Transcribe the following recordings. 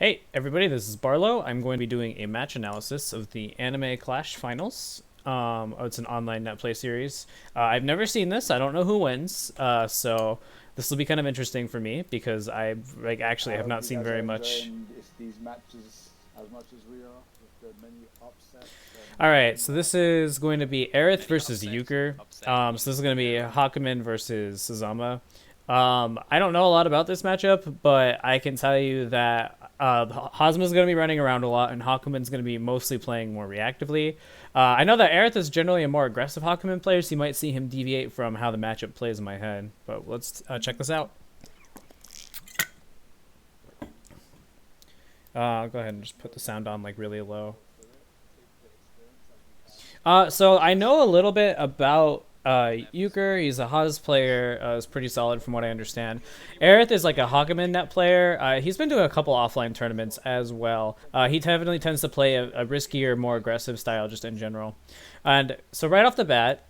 Hey everybody, this is Barlowe. I'm going to be doing a match analysis of the Aniclash finals. It's an online net play series. I've never seen this. I don't know who wins. So this will be kind of interesting for me because I actually have not seen very much. These matches as much as we are, with the many upsets. All right, so this is going to be Aerith versus Euchre. So this is going to be Hakumen versus Suzama. I don't know a lot about this matchup, but I can tell you that Hosma's going to be running around a lot, and Hakumen's going to be mostly playing more reactively. I know that Aerith is generally a more aggressive Hakumen player, so you might see him deviate from how the matchup plays in my head. But let's check this out. I'll go ahead and just put the sound on like really low. So I know a little bit about Euchre. He's a Haas player. Is pretty solid from what I understand. Aerith is like a Hakumen net player. He's been doing a couple offline tournaments as well. He definitely tends to play a riskier, more aggressive style just in general. And so right off the bat,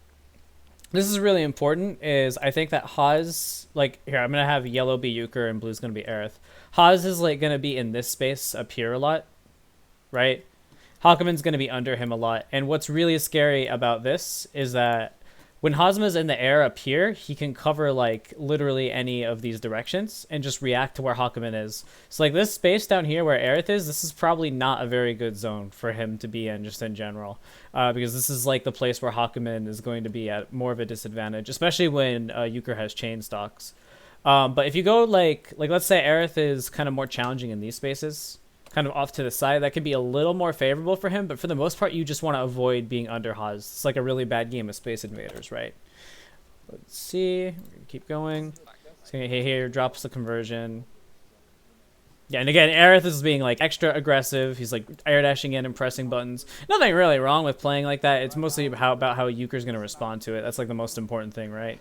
this is really important. Is I think that Haas, like here, I'm gonna have yellow be Euchre and blue's gonna be Aerith. Haas is like gonna be in this space up here a lot, right? Hakumen's going to be under him a lot. And what's really scary about this is that when Hosma's in the air up here, he can cover like literally any of these directions and just react to where Hakumen is. So like this space down here where Aerith is, this is probably not a very good zone for him to be in just in general. Because this is like the place where Hakumen is going to be at more of a disadvantage, especially when Euchre has chain stocks. But if you go like let's say Aerith is kind of more challenging in these spaces, kind of off to the side, that could be a little more favorable for him, but for the most part you just want to avoid being under Haas. It's like a really bad game of Space Invaders, right? Let's see, keep going. So here drops the conversion. Yeah, and again, Aerith is being like extra aggressive. He's like air dashing in and pressing buttons. Nothing really wrong with playing like that. It's mostly about how Euchre's going to respond to it. That's like the most important thing, right?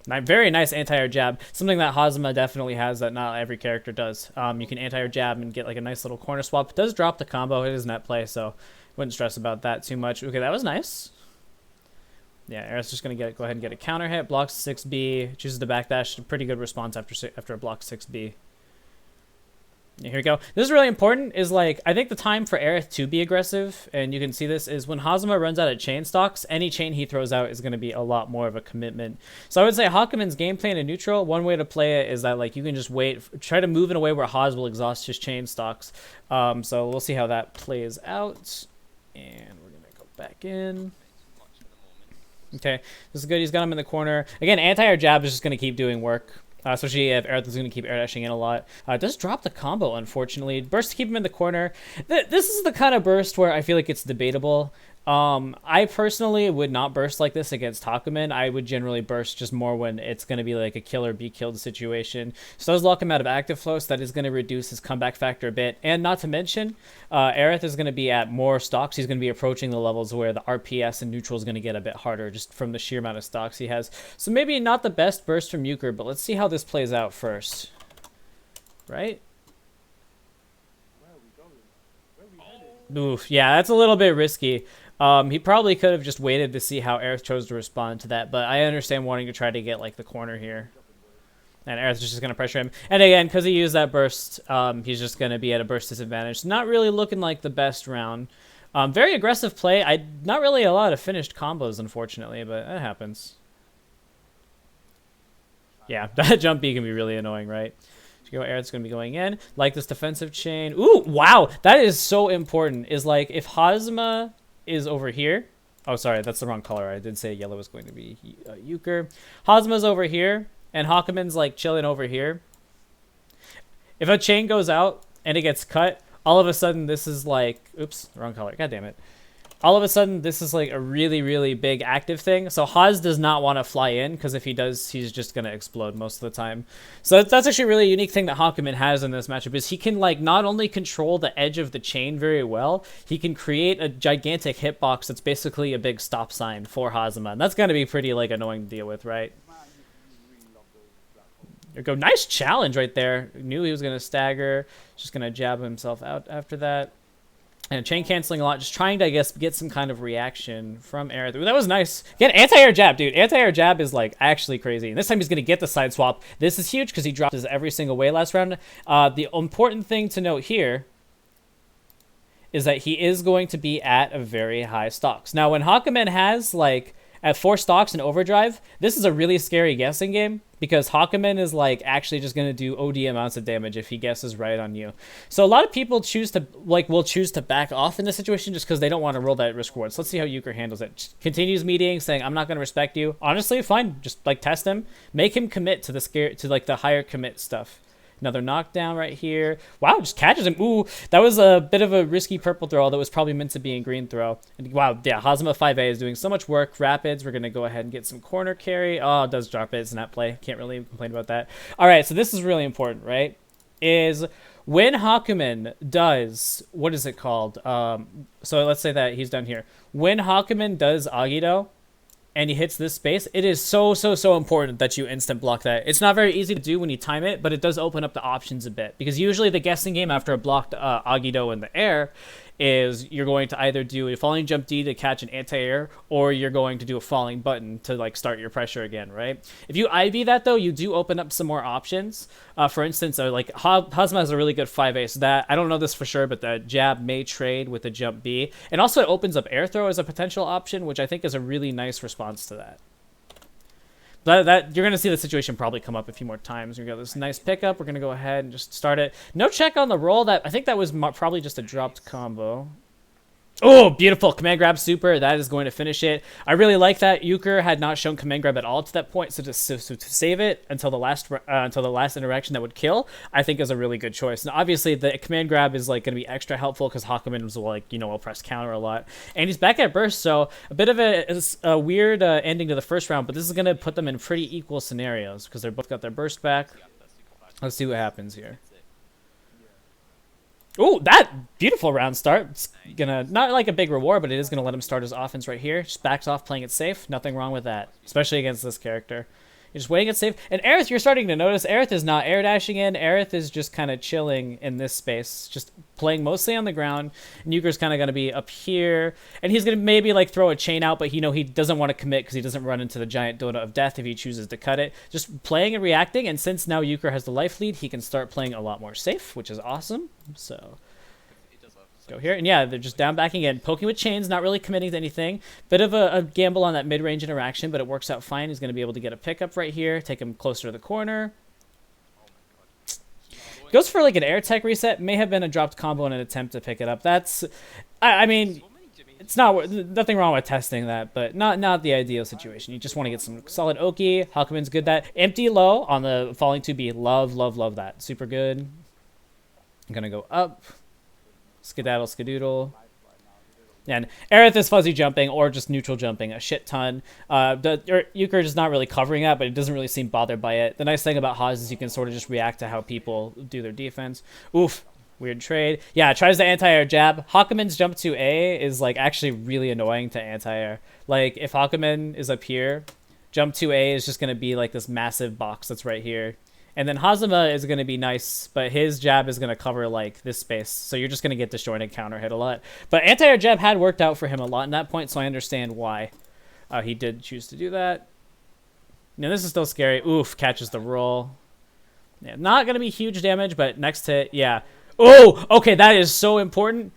Very nice anti-air jab. Something that Hosma definitely has that not every character does. You can anti-air jab and get like a nice little corner swap. It does drop the combo. It is net play, so wouldn't stress about that too much. Okay, that was nice. Yeah, Aerith's just going to go ahead and get a counter hit. Blocks 6B. Chooses to backdash. Pretty good response after a block 6B. Yeah, here we go. This is really important. Is like I think the time for Aerith to be aggressive, and you can see this, is when Hosma runs out of chain stocks. Any chain he throws out is going to be a lot more of a commitment. So I would say Hakumen's game plan in neutral, one way to play it is that like you can just wait, try to move in a way where Haas will exhaust his chain stocks. So we'll see how that plays out, and we're gonna go back in. Okay, this is good. He's got him in the corner again. Anti-air jab is just going to keep doing work. Especially if Aerith is going to keep air dashing in a lot. It does drop the combo, unfortunately. Burst to keep him in the corner. This is the kind of burst where I feel like it's debatable. I personally would not burst like this against Hakumen. I would generally burst just more when it's going to be like a kill or be killed situation. So does lock him out of active flow, so that is going to reduce his comeback factor a bit. And not to mention, Aerith is going to be at more stocks. He's going to be approaching the levels where the RPS and neutral is going to get a bit harder just from the sheer amount of stocks he has. So maybe not the best burst from Euchre, but let's see how this plays out first. Right? Oof, yeah, that's a little bit risky. He probably could have just waited to see how Aerith chose to respond to that, but I understand wanting to try to get like the corner here. And Aerith's just going to pressure him. And again, because he used that burst, he's just going to be at a burst disadvantage. Not really looking like the best round. Very aggressive play. Not really a lot of finished combos, unfortunately, but that happens. Yeah, that jump B can be really annoying, right? Aerith's going to be going in. Like this defensive chain. Ooh, wow. That is so important. Is like if Hosma is over here. Oh, sorry. That's the wrong color. I did say yellow was going to be Euchre. Hosma's over here. And Hakumen's like chilling over here. If a chain goes out and it gets cut, all of a sudden this is like... Oops, wrong color. God damn it. All of a sudden, this is like a really, really big active thing. So Haas does not want to fly in, because if he does, he's just going to explode most of the time. So that's actually a really unique thing that Hakumen has in this matchup, is he can like not only control the edge of the chain very well, he can create a gigantic hitbox that's basically a big stop sign for Hazama. And that's going to be pretty like annoying to deal with, right? There we go. Nice challenge right there. Knew he was going to stagger. Just going to jab himself out after that. And chain canceling a lot, just trying to, I guess, get some kind of reaction from Aerith. Ooh, that was nice. Again, anti-air jab, dude. Anti-air jab is, like, actually crazy. And this time he's going to get the side swap. This is huge because he dropped his every single way last round. The important thing to note here is that he is going to be at a very high stocks. Now, when Hakumen has, like, at 4 stocks in overdrive, this is a really scary guessing game because Hakumen is like actually just going to do OD amounts of damage if he guesses right on you. So a lot of people will choose to back off in this situation just because they don't want to roll that risk reward. So let's see how Euchre handles it. Just continues meeting, saying, I'm not going to respect you. Honestly, fine. Just like test him. Make him commit to the higher commit stuff. Another knockdown right here. Wow, just catches him. Ooh, that was a bit of a risky purple throw that was probably meant to be in green throw. And wow, yeah, Hazama 5A is doing so much work. Rapids, we're going to go ahead and get some corner carry. Oh, it does drop it. It's not play. Can't really complain about that. All right, so this is really important, right? Is when Hakumen does, what is it called? So let's say that he's done here. When Hakumen does Agido, and he hits this space, it is so important that you instant block that. It's not very easy to do when you time it, but it does open up the options a bit. Because usually the guessing game after a blocked Agido in the air is you're going to either do a falling jump D to catch an anti-air, or you're going to do a falling button to like start your pressure again, right? If you IV that though, you do open up some more options. For instance, like Hazama has a really good 5A, so that, I don't know this for sure, but the jab may trade with the jump B. And also it opens up air throw as a potential option, which I think is a really nice response to that. That you're going to see the situation probably come up a few more times. We got this nice pickup. We're going to go ahead and just start it. No check on the roll. I think that was probably just a dropped combo. Oh, beautiful. Command grab super. That is going to finish it. I really like that. Euchre had not shown command grab at all to that point, so to save it until the last interaction that would kill, I think is a really good choice. And obviously, the command grab is like going to be extra helpful because Hakumen was like, will press counter a lot. And he's back at burst, so a bit of a weird ending to the first round, but this is going to put them in pretty equal scenarios because they're both got their burst back. Let's see what happens here. Oh, that beautiful round start. It's gonna, not like a big reward, but it is gonna let him start his offense right here. Just backs off, playing it safe. Nothing wrong with that, especially against this character. You're just waiting it safe. And Aerith, you're starting to notice, Aerith is not air dashing in. Aerith is just kind of chilling in this space, just playing mostly on the ground. And Euchre's kind of going to be up here. And he's going to maybe like throw a chain out, but he doesn't want to commit because he doesn't run into the giant donut of death if he chooses to cut it. Just playing and reacting. And since now Euchre has the life lead, he can start playing a lot more safe, which is awesome. So go here, and yeah, they're just down backing in, poking with chains, not really committing to anything. Bit of a gamble on that mid-range interaction, but it works out fine. He's going to be able to get a pickup right here, take him closer to the corner. Goes for like an air tech reset. May have been a dropped combo in an attempt to pick it up. That's, I mean, it's not, nothing wrong with testing that, but not the ideal situation. You just want to get some solid Oki. Hakumen's good that. Empty low on the falling 2B. Love that. Super good. I'm going to go up. Skedaddle, skedoodle. And Aerith is fuzzy jumping or just neutral jumping a shit ton. Euchre is not really covering that, but it doesn't really seem bothered by it. The nice thing about Haas is you can sort of just react to how people do their defense. Oof. Weird trade. Yeah, tries the anti-air jab. Hakumen's jump to A is like actually really annoying to anti-air. Like if Hakumen is up here, jump to A is just going to be like this massive box that's right here. And then Hazama is going to be nice, but his jab is going to cover like this space. So you're just going to get disjointed counter hit a lot. But anti-air jab had worked out for him a lot in that point, so I understand why he did choose to do that. Now this is still scary. Oof, catches the roll. Yeah, not going to be huge damage, but next hit, yeah. Oh, okay, that is so important.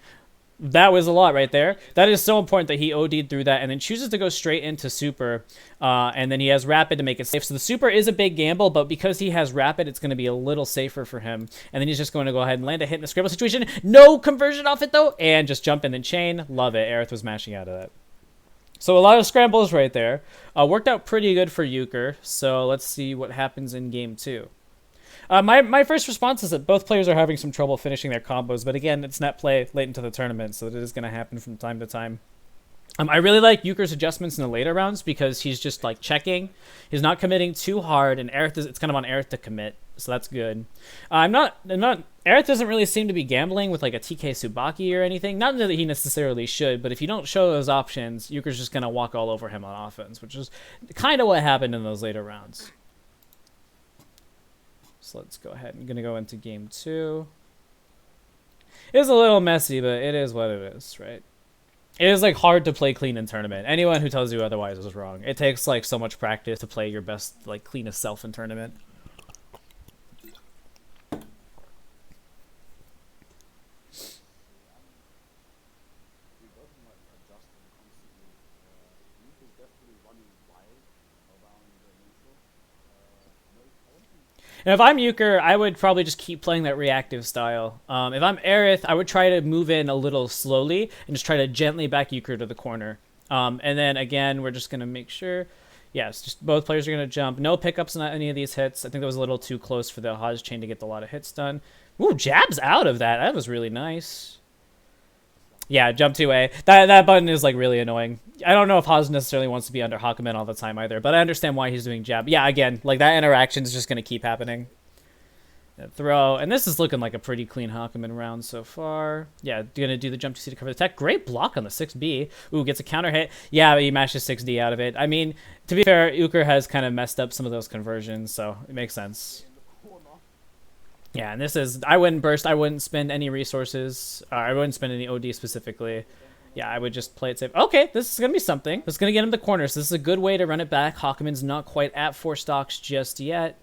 That was a lot right there. That is so important that he OD'd through that and then chooses to go straight into super. And then he has rapid to make it safe. So the super is a big gamble, but because he has rapid, it's going to be a little safer for him. And then he's just going to go ahead and land a hit in the scramble situation. No conversion off it though. And just jump in and chain. Love it. Aerith was mashing out of that. So a lot of scrambles right there. Worked out pretty good for Euchre. So let's see what happens in game 2. My first response is that both players are having some trouble finishing their combos, but again, it's net play late into the tournament, so it is going to happen from time to time. I really like Euchre's adjustments in the later rounds because he's just like checking. He's not committing too hard, and it's kind of on Aerith to commit, so that's good. Aerith doesn't really seem to be gambling with like a TK Tsubaki or anything. Not that he necessarily should, but if you don't show those options, Euchre's just going to walk all over him on offense, which is kind of what happened in those later rounds. So let's go ahead. I'm going to go into game 2. It is a little messy, but it is what it is, right? It is like hard to play clean in tournament. Anyone who tells you otherwise is wrong. It takes like so much practice to play your best, like cleanest self in tournament. He doesn't like adjusting constantly. Luke is definitely running wild around the neutral. No, I don't think. And if I'm Euchre, I would probably just keep playing that reactive style. If I'm Aerith, I would try to move in a little slowly and just try to gently back Euchre to the corner. And then again, we're just going to make sure, yes, just both players are going to jump. No pickups on any of these hits. I think that was a little too close for the Haas chain to get a lot of hits done. Ooh, jabs out of that. That was really nice. Yeah, jump 2A. That button is like really annoying. I don't know if Haas necessarily wants to be under Hakumen all the time either, but I understand why he's doing jab. Yeah, again, like that interaction is just going to keep happening. Throw, and this is looking like a pretty clean Hakumen round so far. Yeah, gonna do the jump to C to cover the tech. Great block on the 6B. Ooh, gets a counter hit. Yeah, he mashes 6D out of it. I mean, to be fair, Euchre has kind of messed up some of those conversions, so it makes sense. Yeah, and this is, I wouldn't burst, I wouldn't spend any resources, I wouldn't spend any OD specifically. Yeah, I would just play it safe. Okay, this is going to be something. This is going to get him the corner, so this is a good way to run it back. Hakumen's not quite at 4 stocks just yet.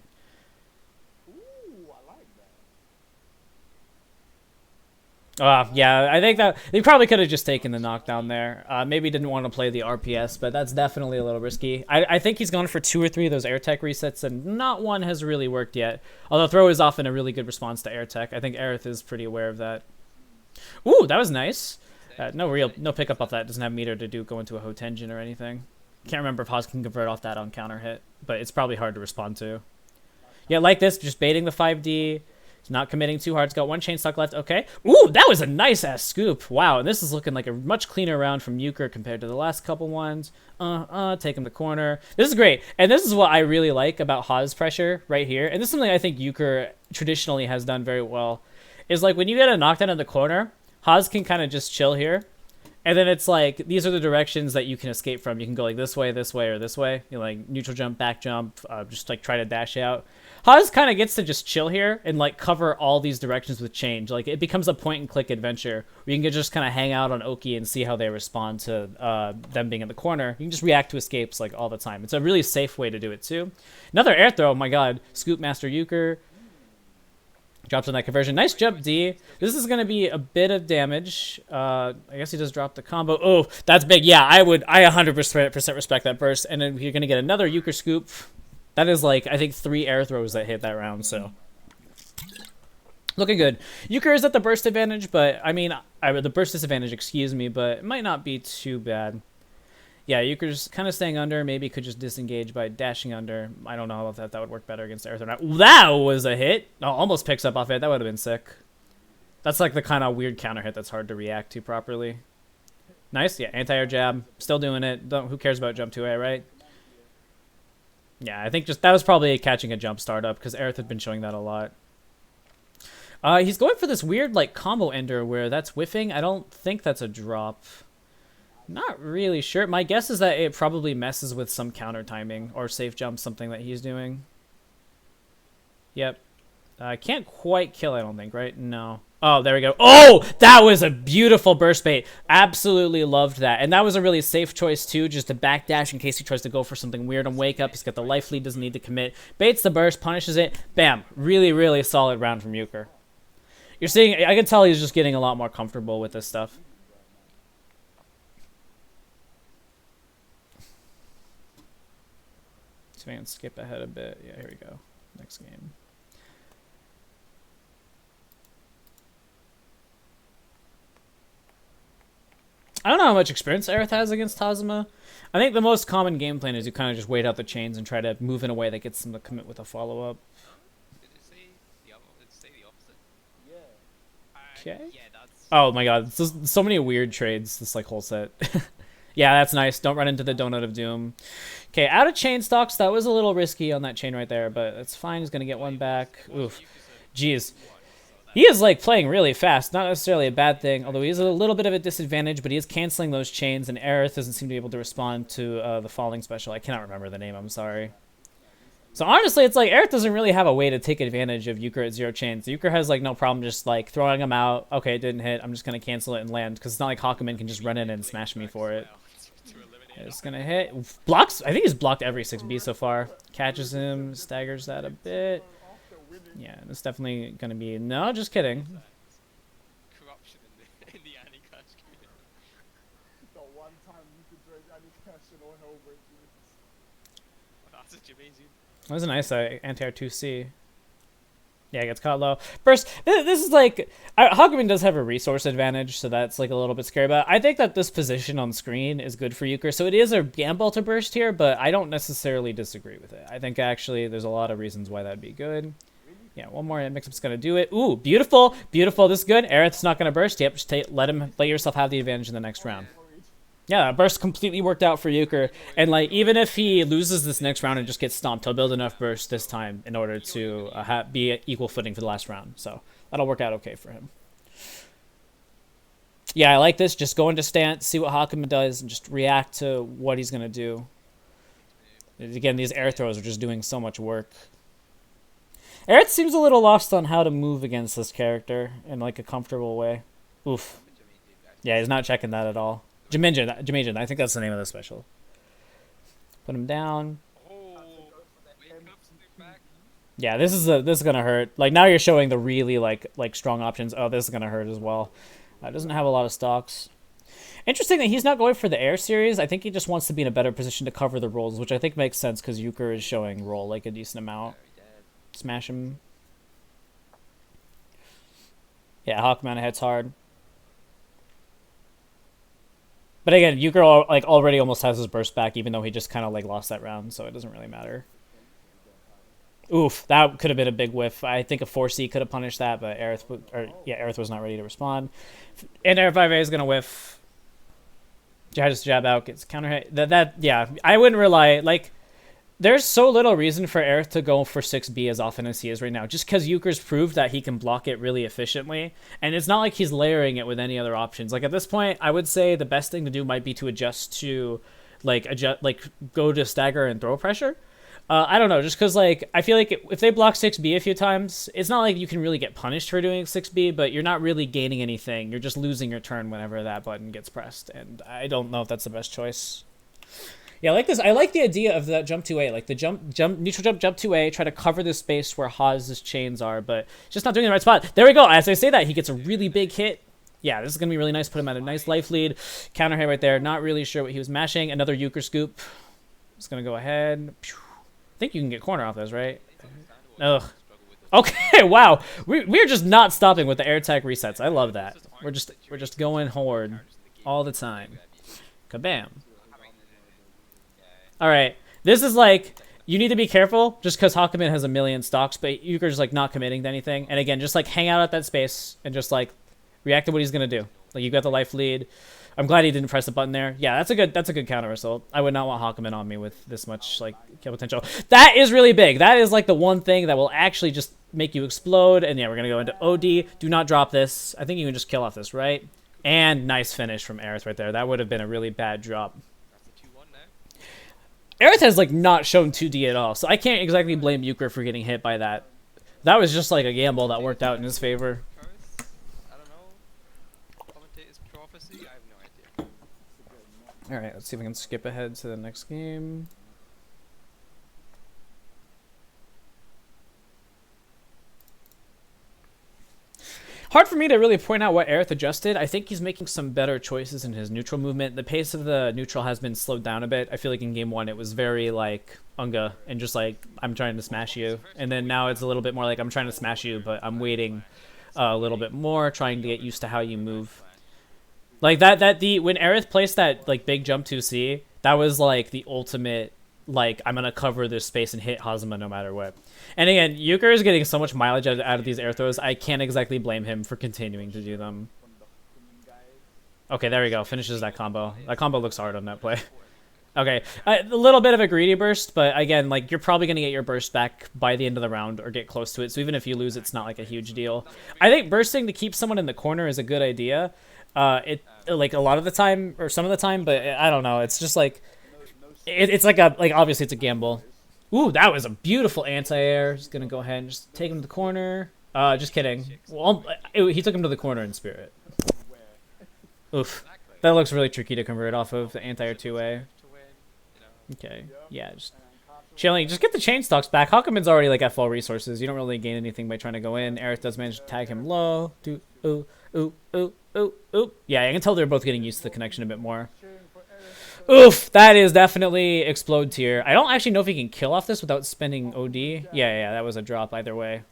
Yeah, I think that they probably could have just taken the knockdown there. Maybe didn't want to play the RPS, but that's definitely a little risky. I think he's gone for 2 or 3 of those air tech resets, and not one has really worked yet. Although throw is often a really good response to air tech. I think Aerith is pretty aware of that. Ooh, that was nice. No pickup off that. Doesn't have meter to go into a Hotenjin or anything. Can't remember if Haas can convert off that on counter hit, but it's probably hard to respond to. Yeah, like this, just baiting the 5D. Not committing too hard. It's got 1 chain stock left. Okay. Ooh, that was a nice-ass scoop. Wow, and this is looking like a much cleaner round from Euchre compared to the last couple ones. Take him to corner. This is great. And this is what I really like about Haas pressure right here. And this is something I think Euchre traditionally has done very well. Is like when you get a knockdown in the corner, Haas can kind of just chill here. And then it's like, these are the directions that you can escape from. You can go like this way, or this way. You know, like neutral jump, back jump, just like try to dash out. Haas kind of gets to just chill here and like cover all these directions with change. Like it becomes a point and click adventure where you can just kind of hang out on Oki and see how they respond to them being in the corner. You can just react to escapes like all the time. It's a really safe way to do it too. Another air throw, oh my god. Scoop Master Euchre. Drops on that conversion. Nice jump D. This is going to be a bit of damage. I guess he just dropped the combo. Oh, that's big. Yeah, I 100% respect that burst. And then you're going to get another Euchre scoop. That is like, I think 3 air throws that hit that round, so. Looking good. Euchre is at the burst advantage, but, I mean, the burst disadvantage, excuse me, but it might not be too bad. Yeah, Euchre's kind of staying under. Maybe could just disengage by dashing under. I don't know if that would work better against Aerith or not. That was a hit. Oh, almost picks up off it. That would have been sick. That's like the kind of weird counter hit that's hard to react to properly. Nice. Yeah, anti-air jab. Still doing it. Who cares about jump 2A, right? Yeah, I think just that was probably catching a jump startup because Aerith had been showing that a lot. He's going for this weird like combo ender where that's whiffing. I don't think that's a drop. Not really sure. My guess is that it probably messes with some counter timing or safe jump, something that he's doing. Yep. Can't quite kill, I don't think, right? No. Oh, there we go. Oh, that was a beautiful burst bait. Absolutely loved that. And that was a really safe choice, too, just to backdash in case he tries to go for something weird on wake up. He's got the life lead, doesn't need to commit. Baits the burst, punishes it. Bam. Really, really solid round from Euchre. You're seeing, I can tell he's just getting a lot more comfortable with this stuff. So we can skip ahead a bit. Yeah, here we go. Next game. I don't know how much experience Aerith has against Tazuma. I think the most common game plan is you kind of just wait out the chains and try to move in a way that gets them to commit with a follow-up. Did it say the opposite? Yeah. Okay. Yeah, that's... Oh my god, so many weird trades, this like whole set. Yeah, that's nice. Don't run into the Donut of Doom. Okay, out of chain stocks. That was a little risky on that chain right there, but it's fine. He's going to get one back. Oof. Jeez. He is like playing really fast. Not necessarily a bad thing, although he is a little bit of a disadvantage, but he is canceling those chains, and Aerith doesn't seem to be able to respond to the falling special. I cannot remember the name. I'm sorry. So honestly, it's like Aerith doesn't really have a way to take advantage of Euchre at 0 chains. Euchre has like no problem just like throwing him out. Okay, it didn't hit. I'm just gonna cancel it and land because it's not like Hakumen can just run in and smash me for it. It's gonna hit. Blocks. I think he's blocked every 6B so far. Catches him, staggers that a bit. Yeah, it's definitely gonna be. No, just kidding. Corruption in the Aniclash community. The one time you could drink Aniclash and all hell breaks loose. That's such amazing. That was a nice anti-air 2C. Yeah, it gets caught low. Burst. This is like Hakumen does have a resource advantage, so that's like a little bit scary. But I think that this position on screen is good for Euchre. So it is a gamble to burst here, but I don't necessarily disagree with it. I think actually there's a lot of reasons why that'd be good. Yeah, one more mix-up's gonna do it. Ooh, beautiful, beautiful. This is good. Aerith's not gonna burst. Yep, just let yourself have the advantage in the next round. Yeah, burst completely worked out for Euchre. And like even if he loses this next round and just gets stomped, he'll build enough burst this time in order to be at equal footing for the last round. So that'll work out okay for him. Yeah, I like this. Just go into stance, see what Hakumen does, and just react to what he's gonna do. Again, these air throws are just doing so much work. Aerith seems a little lost on how to move against this character in like a comfortable way. Oof. Yeah, he's not checking that at all. Jamajin, I think that's the name of the special. Put him down. Yeah, this is gonna hurt. Like now you're showing the really like strong options. Oh, this is gonna hurt as well. Doesn't have a lot of stocks. Interesting that he's not going for the air series. I think he just wants to be in a better position to cover the rolls, which I think makes sense because Euchre is showing roll like a decent amount. Smash him. Yeah, Hawkman hits hard. But again, Euchre like already almost has his burst back, even though he just kind of like lost that round, so it doesn't really matter. Oof, that could have been a big whiff. I think a 4C could have punished that, but Aerith was not ready to respond. And Air 5A is gonna whiff. Just jab out, gets counter hit. Yeah, I wouldn't rely like. There's so little reason for Aerith to go for 6B as often as he is right now, just because Euchre's proved that he can block it really efficiently, and it's not like he's layering it with any other options. Like at this point, I would say the best thing to do might be to adjust to, go to stagger and throw pressure. I don't know, just because like I feel like if they block 6B a few times, it's not like you can really get punished for doing 6B, but you're not really gaining anything. You're just losing your turn whenever that button gets pressed, and I don't know if that's the best choice. Yeah, I like this. I like the idea of that jump 2A, like the neutral jump 2A, try to cover the space where Hawes' chains are, but just not doing the right spot. There we go. As I say that, he gets a really big hit. Yeah, this is going to be really nice. Put him at a nice life lead. Counter hit right there. Not really sure what he was mashing. Another Euchre scoop. Just going to go ahead. I think you can get corner off this, right? Ugh. Okay, wow. We're just not stopping with the air attack resets. I love that. We're just going horde all the time. Kabam. All right, this is like, you need to be careful just because Hakumen has a million stocks, but Euchre's like not committing to anything. And again, just like hang out at that space and just like react to what he's gonna do. Like you got the life lead. I'm glad he didn't press the button there. Yeah, that's a good counter result. I would not want Hakumen on me with this much like kill potential. That is really big. That is like the one thing that will actually just make you explode. And yeah, we're gonna go into OD. Do not drop this. I think you can just kill off this, right? And nice finish from Aerith right there. That would have been a really bad drop. Aerith has like not shown 2D at all, so I can't exactly blame Euchre for getting hit by that. That was just like a gamble that worked out in his favor. I don't know. Commentator's prophecy? I have no idea. Alright, let's see if we can skip ahead to the next game. Hard for me to really point out what Aerith adjusted. I think he's making some better choices in his neutral movement. The pace of the neutral has been slowed down a bit. I feel like in game 1 it was very like Unga and just like I'm trying to smash you, and then now it's a little bit more like I'm trying to smash you, but I'm waiting a little bit more, trying to get used to how you move. Like when Aerith placed that like big jump 2C, that was like the ultimate like I'm gonna cover this space and hit Hazama no matter what. And again, Euchre is getting so much mileage out of these air throws, I can't exactly blame him for continuing to do them. Okay, there we go. Finishes that combo. That combo looks hard on that play. Okay, a little bit of a greedy burst, but again, like you're probably going to get your burst back by the end of the round or get close to it. So even if you lose, it's not like a huge deal. I think bursting to keep someone in the corner is a good idea. Like a lot of the time or some of the time, but I don't know. It's just like, it's like obviously it's a gamble. Ooh, that was a beautiful anti-air. Just gonna go ahead and just take him to the corner. Just kidding. Well, he took him to the corner in spirit. Oof. Exactly. That looks really tricky to convert off of the anti-air 2A. To win, you know. Okay. Yeah, just chilling. Just get the chain stocks back. Hawkman's already like at full resources. You don't really gain anything by trying to go in. Aerith does manage to tag him low. Do ooh ooh ooh ooh ooh. Yeah, I can tell they're both getting used to the connection a bit more. Oof, that is definitely explode tier. I don't actually know if he can kill off this without spending OD. Yeah, that was a drop either way.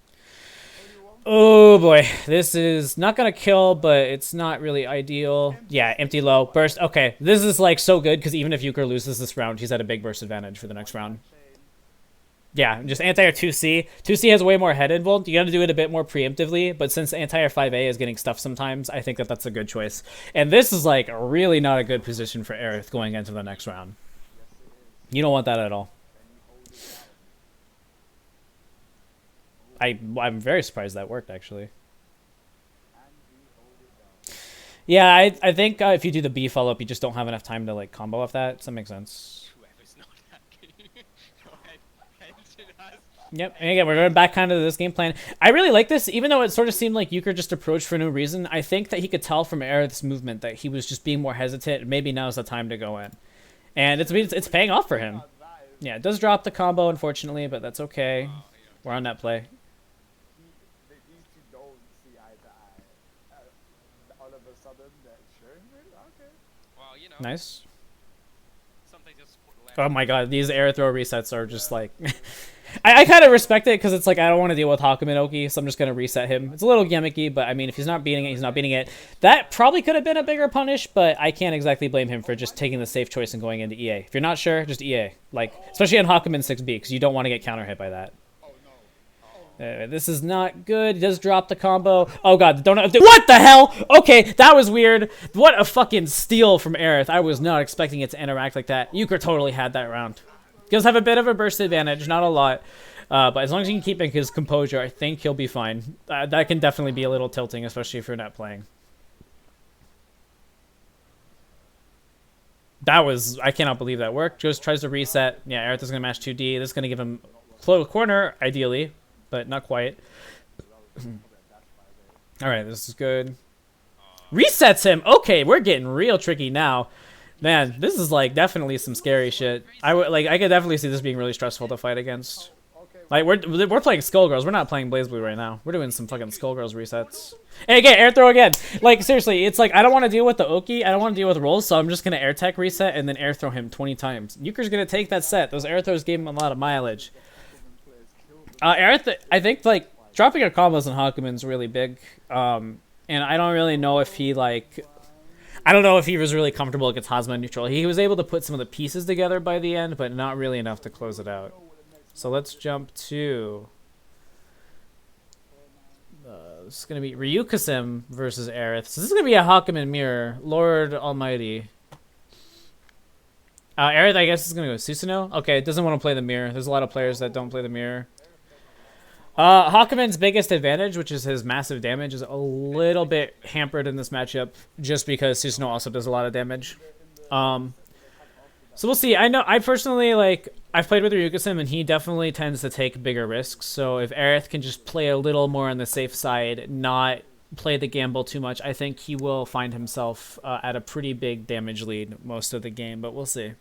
Oh boy, this is not gonna kill, but it's not really ideal. Yeah, empty low, burst. Okay, this is like so good because even if Euchre loses this round, he's at a big burst advantage for the next round. Yeah, just anti-air 2C. 2C has way more head involved. You got to do it a bit more preemptively, but since anti-air 5A is getting stuff sometimes, I think that that's a good choice. And this is like really not a good position for Aerith going into the next round. You don't want that at all. I'm very surprised that worked, actually. Yeah, I think if you do the B follow-up, you just don't have enough time to like combo off that. Does that make sense? Whoever's not that good. Go ahead. Head to us. Yep, and again, we're going back kind of to this game plan. I really like this, even though it sort of seemed like Euchre just approached for no reason. I think that he could tell from Aerith's movement that he was just being more hesitant. Maybe now's the time to go in. And it's paying off for him. Yeah, it does drop the combo, unfortunately, but that's okay. We're on that play. These two don't see eye to eye. All of a sudden, they're sharing it? Okay. Well, you know. Nice. Something just Oh my god, these air throw resets are just like... I kind of respect it because it's like I don't want to deal with Hakumen Oki, so I'm just going to reset him. It's a little gimmicky, but I mean, if he's not beating it, he's not beating it. That probably could have been a bigger punish, but I can't exactly blame him for just taking the safe choice and going into EA. If you're not sure, just EA. Like, especially on Hakumen 6B, because you don't want to get counter hit by that. This is not good. He does drop the combo. Oh god, don't. What the hell? Okay, that was weird. What a fucking steal from Aerith. I was not expecting it to interact like that. Euchre totally had that round. He does have a bit of a burst advantage, not a lot. But as long as he can keep his composure, I think he'll be fine. That can definitely be a little tilting, especially if you're not playing. That was... I cannot believe that worked. Just tries to reset. Yeah, Aerith is going to match 2D. This is going to give him close corner, ideally. But not quite. Alright, this is good. Resets him! Okay, we're getting real tricky now. Man, this is like definitely some scary shit. I could definitely see this being really stressful to fight against. Like we're playing Skullgirls. We're not playing BlazBlue right now. We're doing some fucking Skullgirls resets. Hey, again, air throw again. Like seriously, it's like I don't want to deal with the Oki. I don't want to deal with rolls, so I'm just gonna air tech reset and then air throw him 20 times. Euchre's gonna take that set. Those air throws gave him a lot of mileage. Aerith, I think like dropping your combos on Hakumen's really big. And I don't really know if he like. I don't know if he was really comfortable against Hazma neutral. He was able to put some of the pieces together by the end, but not really enough to close it out. So let's jump to... this is going to be Ryukasim versus Aerith. So this is going to be a Hakumen mirror. Lord Almighty. Aerith, I guess, is going to go Susanoo. Okay, it doesn't want to play the mirror. There's a lot of players that don't play the mirror. Hakumen's biggest advantage, which is his massive damage, is a little bit hampered in this matchup just because Susanoo also does a lot of damage. So we'll see. I know I personally I've played with Ryukasim and he definitely tends to take bigger risks. So if Aerith can just play a little more on the safe side, not play the gamble too much, I think he will find himself at a pretty big damage lead most of the game, but we'll see.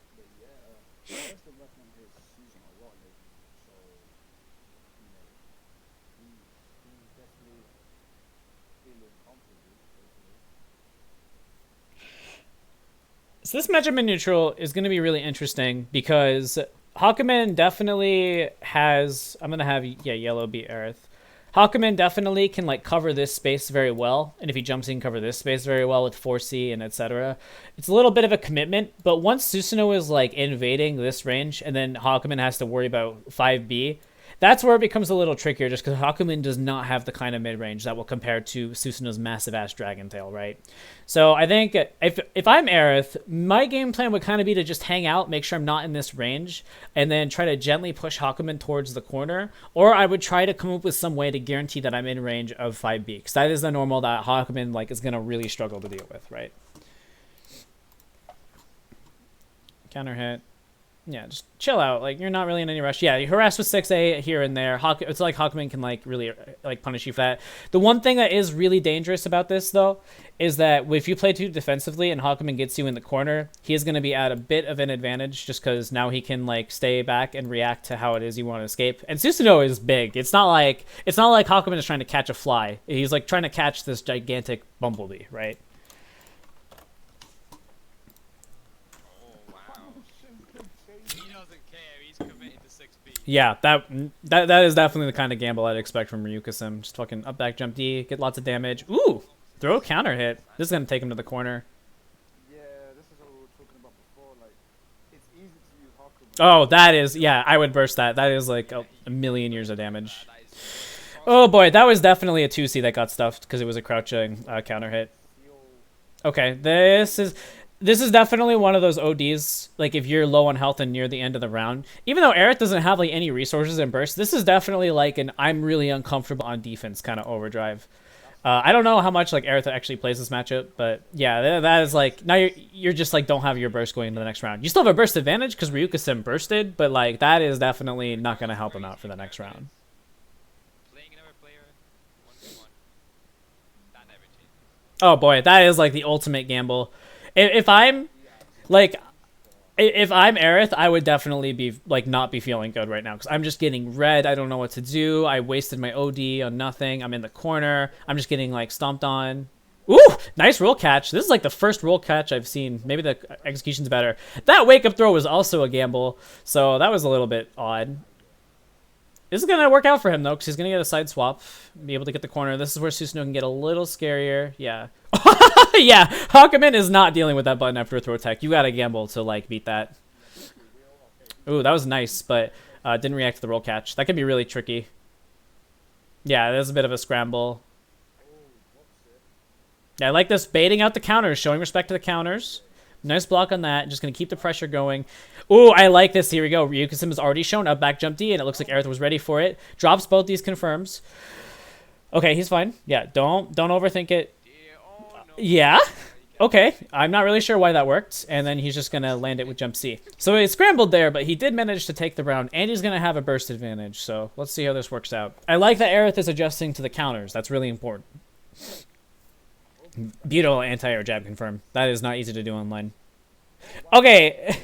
So this matchup in neutral is going to be really interesting because Hakumen definitely has... I'm going to have, yellow beat Aerith. Hakumen definitely can cover this space very well, and if he jumps in, cover this space very well with 4C and etc. It's a little bit of a commitment, but once Susanoo is invading this range, and then Hakumen has to worry about 5B, that's where it becomes a little trickier, just because Hakumen does not have the kind of mid-range that will compare to Susanoo's massive-ass Dragon Tail, right? So I think if I'm Aerith, my game plan would kind of be to just hang out, make sure I'm not in this range, and then try to gently push Hakumen towards the corner, or I would try to come up with some way to guarantee that I'm in range of 5B, because that is the normal that Hakumen is going to really struggle to deal with, right? Counter hit. Yeah, just chill out. Like you're not really in any rush. Yeah, you harass with 6A here and there. It's like Hawkman can like really like punish you for that. The one thing that is really dangerous about this though is that if you play too defensively and Hawkman gets you in the corner, he is going to be at a bit of an advantage just because now he can like stay back and react to how it is you want to escape. And Susanoo is big. It's not like Hawkman is trying to catch a fly. He's like trying to catch this gigantic bumblebee, right? Oh wow. He doesn't care. He's committed to 6B. Yeah, that is definitely the kind of gamble I'd expect from Ryuka Sim. Just fucking up back jump D, get lots of damage. Ooh, throw a counter hit. This is gonna take him to the corner. Yeah, this is what we were talking about before. Like, it's easy to use Haku. Oh, that is, yeah, I would burst that. That is like a million years of damage. Oh boy, that was definitely a 2C that got stuffed because it was a crouching counter hit. Okay, this is definitely one of those ODs, like if you're low on health and near the end of the round. Even though Aerith doesn't have like any resources in burst, this is definitely like an I'm really uncomfortable on defense kind of overdrive. I don't know how much like Aerith actually plays this matchup, but yeah, that is like, now you're just like don't have your burst going into the next round. You still have a burst advantage because Ryuka Sim bursted, but like that is definitely not going to help him out for the next round. Playing another player 1v1. That never changes. Oh boy, that is like the ultimate gamble. If I'm like, if I'm Aerith, I would definitely be like not be feeling good right now because I'm just getting red. I don't know what to do. I wasted my OD on nothing. I'm in the corner. I'm just getting like stomped on. Ooh, nice roll catch. This is like the first roll catch I've seen. Maybe the execution's better. That wake up throw was also a gamble, so that was a little bit odd. This is gonna work out for him though, because he's gonna get a side swap, be able to get the corner. This is where Susanoo can get a little scarier. Yeah. Yeah, Hawkman is not dealing with that button after a throw attack. You gotta gamble to like beat that. Ooh, that was nice, but didn't react to the roll catch. That could be really tricky. Yeah, there's a bit of a scramble. Yeah, I like this, baiting out the counters, showing respect to the counters. Nice block on that. Just going to keep the pressure going. Ooh, I like this. Here we go. Ryuka Sim has already shown up back jump D, and it looks like Aerith was ready for it. Drops both these confirms. Okay, he's fine. Yeah, don't overthink it. Yeah? Okay. I'm not really sure why that worked. And then he's just going to land it with jump C. So he scrambled there, but he did manage to take the round, and he's going to have a burst advantage. So let's see how this works out. I like that Aerith is adjusting to the counters. That's really important. Beautiful anti-air jab confirm. That is not easy to do online. Okay.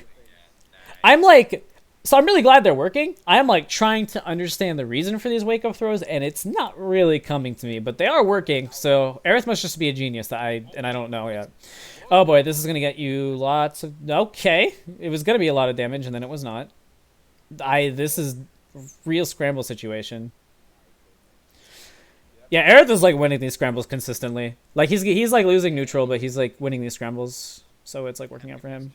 I'm like, so I'm really glad they're working. I'm like trying to understand the reason for these wake-up throws, and it's not really coming to me, but they are working. So Aerith must just be a genius that I don't know yet. Oh boy, this is going to get you lots of, okay. It was going to be a lot of damage, and then it was not. This is real scramble situation. Yeah, Aerith is like winning these scrambles consistently. Like he's like losing neutral, but he's like winning these scrambles, so it's like working out for him.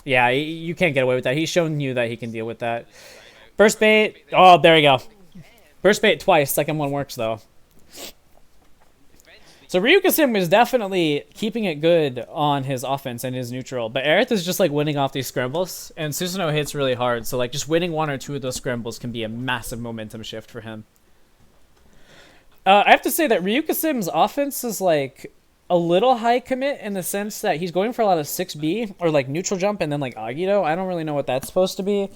Yeah, you can't get away with that. He's shown you that he can deal with that. Burst bait. Oh, there you go. Burst bait twice. Second one works though. So Ryuka Sim is definitely keeping it good on his offense and his neutral, but Aerith is just like winning off these scrambles, and Susanoo hits really hard. So like just winning one or two of those scrambles can be a massive momentum shift for him. I have to say that Ryuka Sim's offense is like a little high commit in the sense that he's going for a lot of 6B or like neutral jump and then like Agito. I don't really know what that's supposed to be.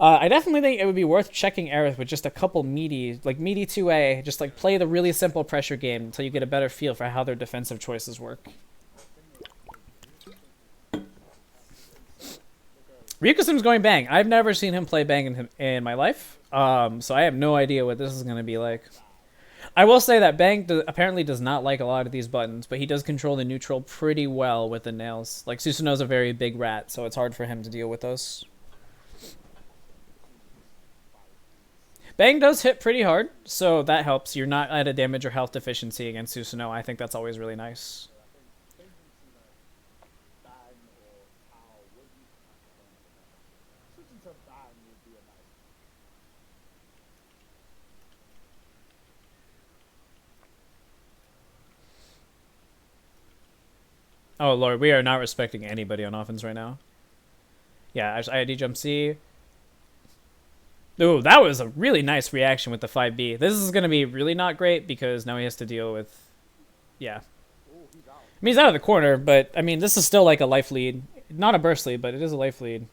I definitely think it would be worth checking Aerith with just a couple meaty 2A. Just like play the really simple pressure game until you get a better feel for how their defensive choices work. Ryuka Sim's going bang. I've never seen him play bang in my life. So I have no idea what this is going to be like. I will say that Bang apparently does not like a lot of these buttons, but he does control the neutral pretty well with the nails. Like, Susanoo's a very big rat, so it's hard for him to deal with those. Bang does hit pretty hard, so that helps. You're not at a damage or health deficiency against Susanoo. I think that's always really nice. Oh lord, we are not respecting anybody on offense right now. Yeah, ID jump C. Ooh, that was a really nice reaction with the 5B. This is going to be really not great because now he has to deal with... Yeah. I mean, he's out of the corner, but, I mean, this is still like a life lead. Not a burst lead, but it is a life lead.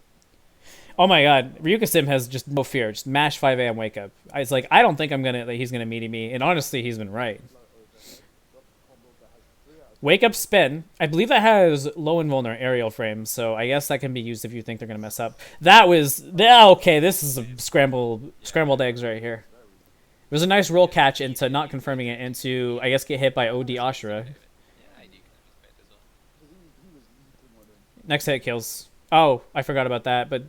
Oh my god, Ryuka Sim has just no fear. Just mash 5 a.m. wake up. It's like, I don't think he's gonna meaty me, and honestly, he's been right. Wake up spin. I believe that has low invulner aerial frames, so I guess that can be used if you think they're gonna mess up. That was okay. This is a scrambled eggs right here. It was a nice roll catch into not confirming it into, I guess, get hit by OD Ashura. Next hit kills. Oh, I forgot about that, but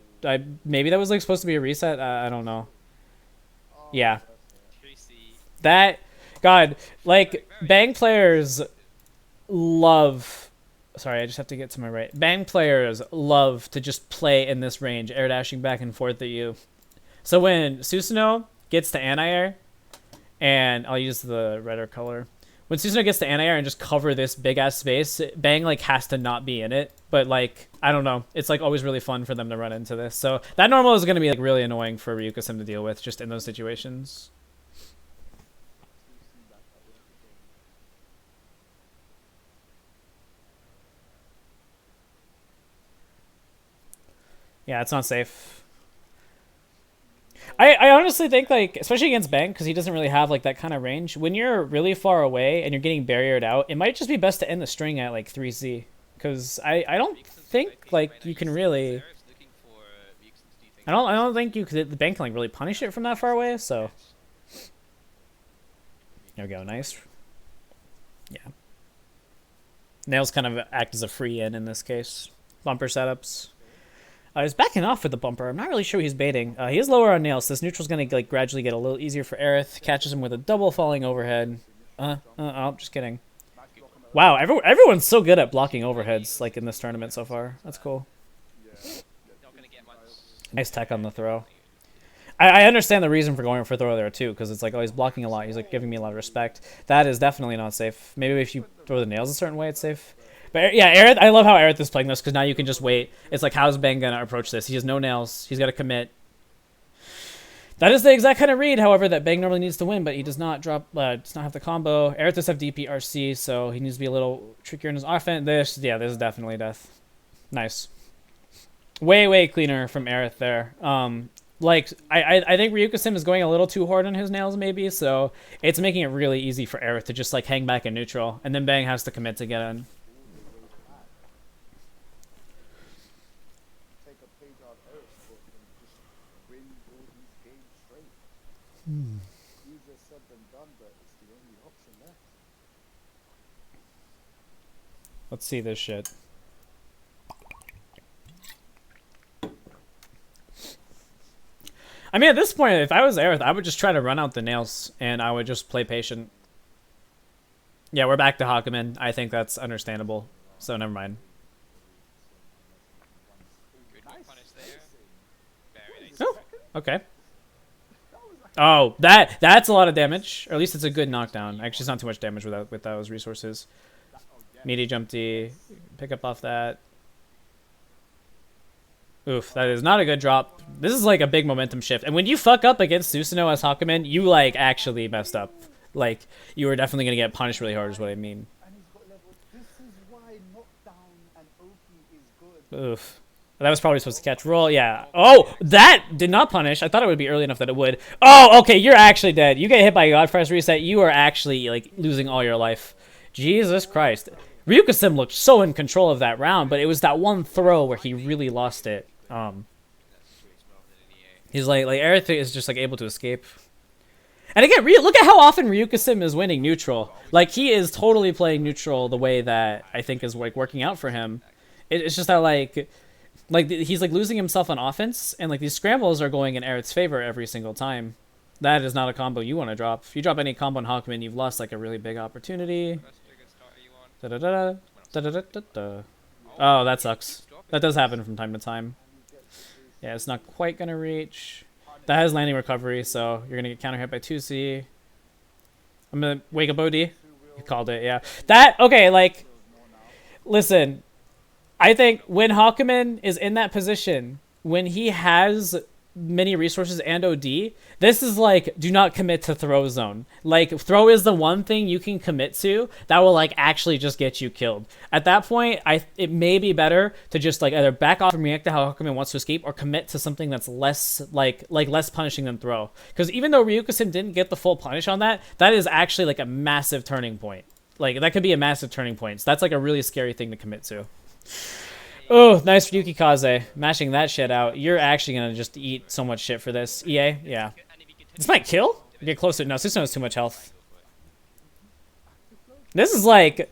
maybe that was like supposed to be a reset. I don't know. Yeah. That, God, like Bang players love. Sorry, I just have to get to my right. Bang players love to just play in this range, air dashing back and forth at you. So when Susanoo gets to anti-air, and I'll use the redder color. When Susanoo gets to anti-air and just cover this big ass space, Bang like has to not be in it. But like, I don't know. It's like always really fun for them to run into this. So that normal is gonna be like really annoying for Ryuka Sim to deal with just in those situations. Yeah, it's not safe. I honestly think, like, especially against Bang, because he doesn't really have, like, that kind of range, when you're really far away and you're getting barriered out, it might just be best to end the string at, like, 3C. Because I don't think, like, you can really... I don't think you could... The Bang can, like, really punish it from that far away, so... There we go, nice. Yeah. Nails kind of act as a free in this case. Bumper setups. He's backing off with the bumper. I'm not really sure he's baiting. He is lower on nails, so this neutral's going to like gradually get a little easier for Aerith. Catches him with a double falling overhead. Oh, just kidding. Wow, everyone's so good at blocking overheads like in this tournament so far. That's cool. Nice tech on the throw. I understand the reason for going for throw there too, because it's like, oh, he's blocking a lot. He's like giving me a lot of respect. That is definitely not safe. Maybe if you throw the nails a certain way, it's safe. But yeah, Aerith, I love how Aerith is playing this, because now you can just wait. It's like, how's Bang gonna approach this? He has no nails. He's got to commit. That is the exact kind of read, however, that Bang normally needs to win, but he does not drop. Does not have the combo. Aerith does have DPRC, so he needs to be a little trickier in his offense. This is definitely death. Nice. Way cleaner from Aerith there. Like I think Ryuka Sim is going a little too hard on his nails, maybe. So it's making it really easy for Aerith to just like hang back in neutral, and then Bang has to commit to get in. Easier said than done, but it's the only option left. Let's see this shit. I mean, at this point, if I was Aerith, I would just try to run out the nails, and I would just play patient. Yeah, we're back to Hakumen. I think that's understandable, so never mind. Oh, okay. Oh, that's a lot of damage. Or at least it's a good knockdown. Actually, it's not too much damage with those resources. Meaty jump D. Pick up off that. Oof, that is not a good drop. This is like a big momentum shift. And when you fuck up against Susanoo as Hakumen, you like actually messed up. Like, you were definitely going to get punished really hard is what I mean. This is why knockdown and OP is good. Oof. That was probably supposed to catch roll. Yeah. Oh, that did not punish. I thought it would be early enough that it would. Oh, okay. You're actually dead. You get hit by a Godfrest reset. You are actually like losing all your life. Jesus Christ. Ryuka Sim looked so in control of that round, but it was that one throw where he really lost it. He's like Aerith is just like able to escape. And again, look at how often Ryuka Sim is winning neutral. Like, he is totally playing neutral the way that I think is like working out for him. It's just that like he's like losing himself on offense, and like these scrambles are going in Aerith's favor every single time. That is not a combo you want to drop. If you drop any combo on Hakumen, you've lost like a really big opportunity. Oh, that sucks. That does happen from time to time. Yeah, it's not quite gonna reach. That has landing recovery, so you're gonna get counter hit by 2C. I'm gonna wake up OD. You called it, yeah. That, okay, like, listen, I think when Hakumen is in that position, when he has many resources and OD, this is like, do not commit to throw zone. Like, throw is the one thing you can commit to that will like actually just get you killed. At that point, it may be better to just like either back off and react to how Hakumen wants to escape, or commit to something that's less like less punishing than throw. Because even though Ryukasim didn't get the full punish on that, that is actually like a massive turning point. Like, that could be a massive turning point. So that's like a really scary thing to commit to. Oh, nice for Yukikaze. Mashing that shit out. You're actually going to just eat so much shit for this. EA? Yeah. This might kill? Get closer. No, Susanoo has too much health. This is like...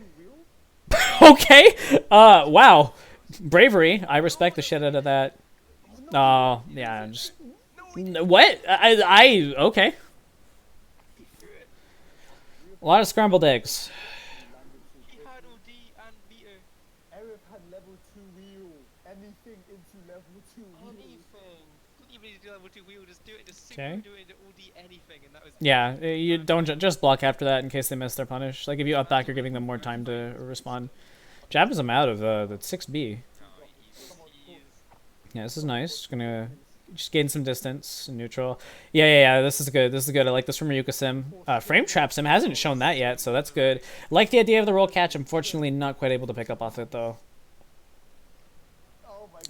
okay. Wow. Bravery. I respect the shit out of that. Oh, yeah. Just... what? Okay. A lot of scrambled eggs. Okay. Yeah, you don't just block after that in case they miss their punish. Like, if you up back, you're giving them more time to respond. Jabs them out of the 6B. Yeah, this is nice. Just gonna just gain some distance. Neutral. Yeah. This is good. This is good. I like this from Ryuka Sim. Frame Trap Sim hasn't shown that yet, so that's good. Like the idea of the roll catch. Unfortunately, not quite able to pick up off it though.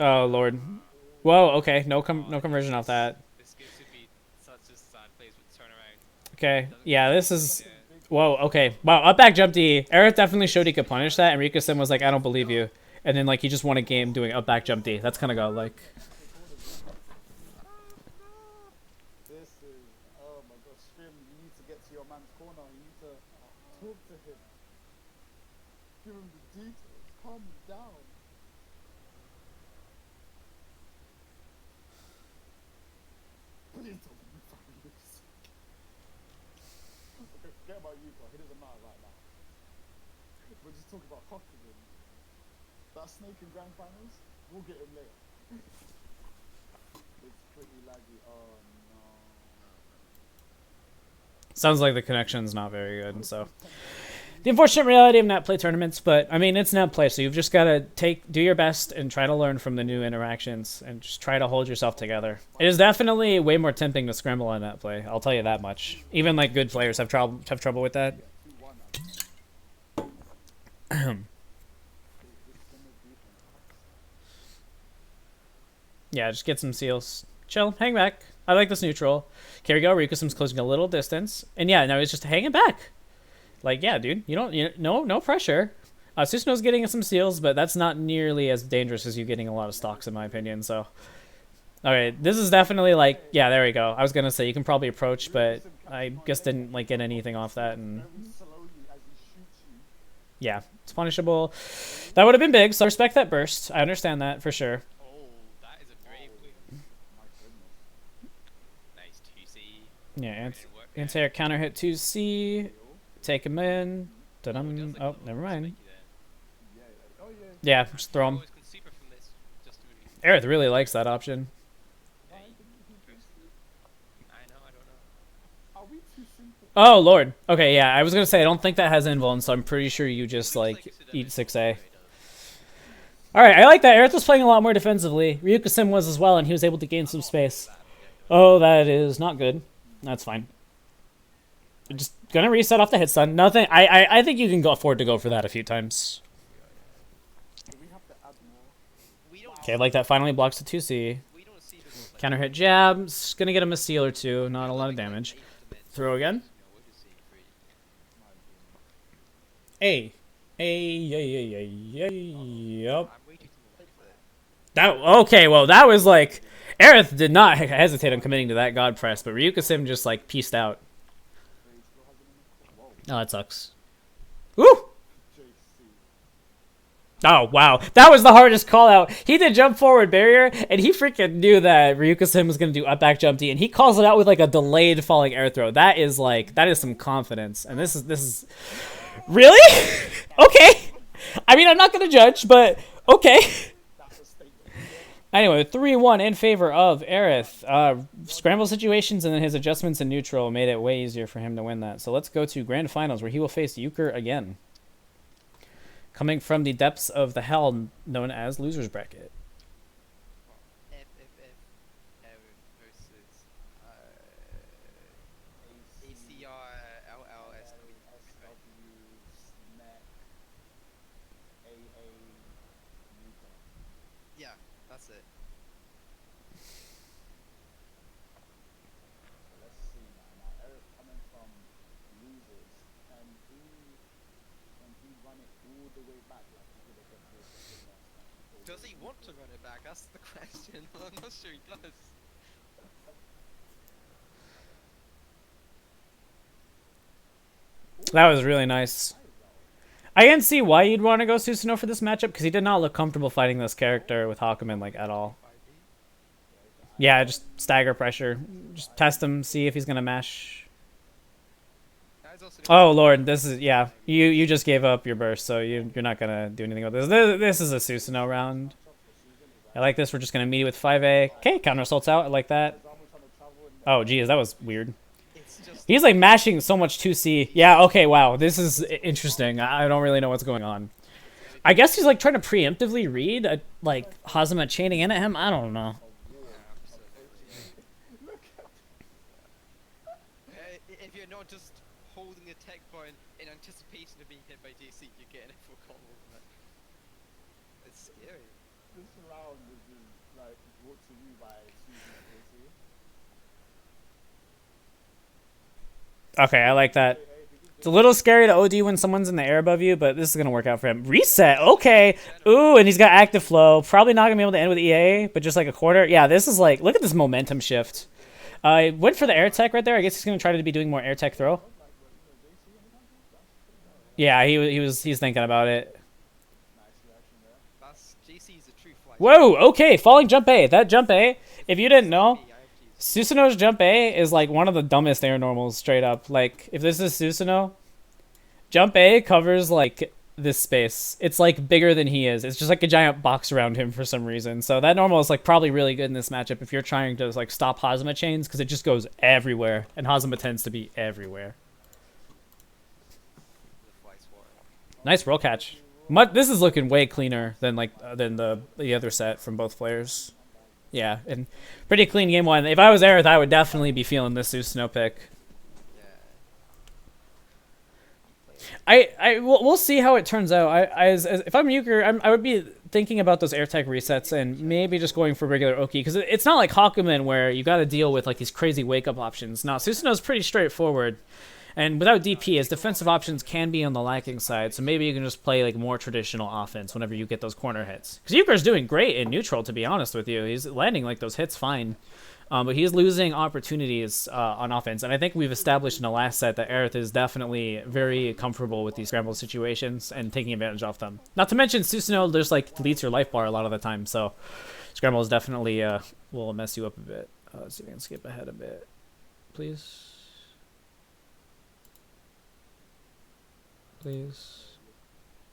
Oh lord. Whoa. Okay. No conversion off that. Okay, yeah, this is... whoa, okay. Wow, up back jump D. Aerith definitely showed he could punish that, and Rika Sim was like, I don't believe you. And then, like, he just won a game doing up back jump D. That's kind of godlike. This is... oh my god, Scrim, you need to get to your man's corner. You need to talk to him. Give him the details. Calm down. Please don't be fucking this. Okay, forget about you, bro. He doesn't matter right now. We're just talking about Hakumen. That Snake in Grand Finals, we'll get him later. It's pretty laggy. Oh no. Sounds like the connection's not very good, so... the unfortunate reality of net play tournaments, but I mean, it's net play, so you've just got to do your best and try to learn from the new interactions and just try to hold yourself together. It is definitely way more tempting to scramble on net play, I'll tell you that much. Even like good players have trouble with that. Yeah, just get some seals. Chill, hang back. I like this neutral. Here we go, Rikusim's closing a little distance. And yeah, now he's just hanging back. Like, yeah, dude, no pressure. Susanoo's getting some seals, but that's not nearly as dangerous as you getting a lot of stocks, in my opinion, so. Alright, this is definitely like, yeah, there we go. I was gonna say, you can probably approach, but I just didn't, like, get anything off that, and. Yeah, it's punishable. That would have been big, so I respect that burst. I understand that, for sure. Oh, that is a brave win. Nice 2C. Yeah, anti-air counter hit 2C. Take him in. Dun-dum. Oh, never mind. Yeah, just throw him. Aerith really likes that option. Oh, Lord. Okay, yeah, I was going to say, I don't think that has invuln, so I'm pretty sure you just, like, eat 6A. Alright, I like that. Aerith was playing a lot more defensively. Ryuka Sim was as well, and he was able to gain some space. Oh, that is not good. That's fine. Just gonna reset off the hit stun. Nothing. I think you can afford to go for that a few times. Okay, like that finally blocks the 2C. Counter hit jabs. Gonna get him a seal or two. Not a lot of damage. Throw again. Yep. That okay. Well, that was like Aerith did not hesitate on committing to that god press, but Ryuka Sim just like pieced out. Oh, that sucks. Woo! Oh, wow. That was the hardest call out. He did jump forward barrier, and he freaking knew that Ryuka Sim was going to do up back jump D, and he calls it out with like a delayed falling air throw. That is like, that is some confidence. And this is... Really? Okay. I mean, I'm not going to judge, but okay. Anyway, 3-1 in favor of Aerith. Scramble situations and then his adjustments in neutral made it way easier for him to win that. So let's go to Grand Finals, where he will face Euchre again. Coming from the depths of the hell known as Loser's Bracket. Does he want to run it back? That's the question. I'm not sure he does. That was really nice. I can see why you'd want to go Susanoo for this matchup, because he did not look comfortable fighting this character with Hakumen, like, at all. Yeah, just stagger pressure. Just test him, see if he's going to mash. Oh, Lord, this is... Yeah, you just gave up your burst, so you're not going to do anything with this. This is a Susanoo round. I like this. We're just going to meet it with 5A. Okay, counter assaults out. I like that. Oh, geez, that was weird. He's like mashing so much 2C. Yeah, okay, wow. This is interesting. I don't really know what's going on. I guess he's like trying to preemptively read like Hazama chaining in at him. I don't know. If you're not just holding the tech point in anticipation of being hit by DC, you're getting it for combo. It's scary. This round is like brought to you by Susan KC. Okay, I like that. It's a little scary to OD when someone's in the air above you, but this is going to work out for him. Reset, okay. Ooh, and he's got active flow. Probably not going to be able to end with EA, but just like a quarter. Yeah, this is like, look at this momentum shift. Went for the air tech right there. I guess he's going to try to be doing more air tech throw. Yeah, he's thinking about it. Whoa, okay, falling jump A. That jump A, if you didn't know, Susanoo's jump A is like one of the dumbest air normals, straight up. Like, if this is Susanoo, jump A covers like this space. It's like bigger than he is. It's just like a giant box around him for some reason. So that normal is like probably really good in this matchup if you're trying to like stop Hazama chains, because it just goes everywhere, and Hazama tends to be everywhere. Nice roll catch. This is looking way cleaner than like than the other set from both players. Yeah, and pretty clean game one. If I was Aerith, I would definitely be feeling this Susanoo pick. We'll see how it turns out. If I'm Euchre, I would be thinking about those air tech resets and maybe just going for regular Oki, because it's not like Hakumen where you got to deal with like these crazy wake up options. Now Susanoo's pretty straightforward. And without DP, his defensive options can be on the lacking side, so maybe you can just play like more traditional offense whenever you get those corner hits. Because Euchre's doing great in neutral, to be honest with you. He's landing like those hits fine. But he's losing opportunities on offense. And I think we've established in the last set that Aerith is definitely very comfortable with these scramble situations and taking advantage of them. Not to mention, Susanoo just like deletes your life bar a lot of the time, so scramble is definitely will mess you up a bit. Let's see if I can skip ahead a bit, please. Please.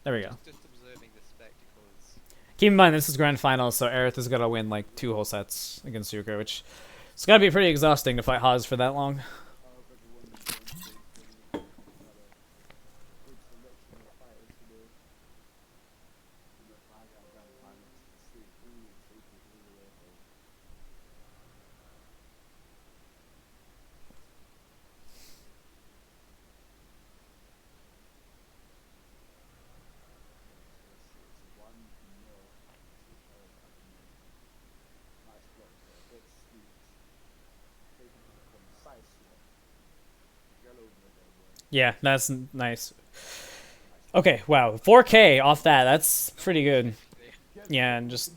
There we go. Just observing the spectacles. Keep in mind, this is grand finals, so Aerith is going to win like 2 whole sets against Euchre, which it's got to be pretty exhausting to fight Haz for that long. Yeah, that's nice. Okay, wow. 4K off that. That's pretty good. Yeah, and just...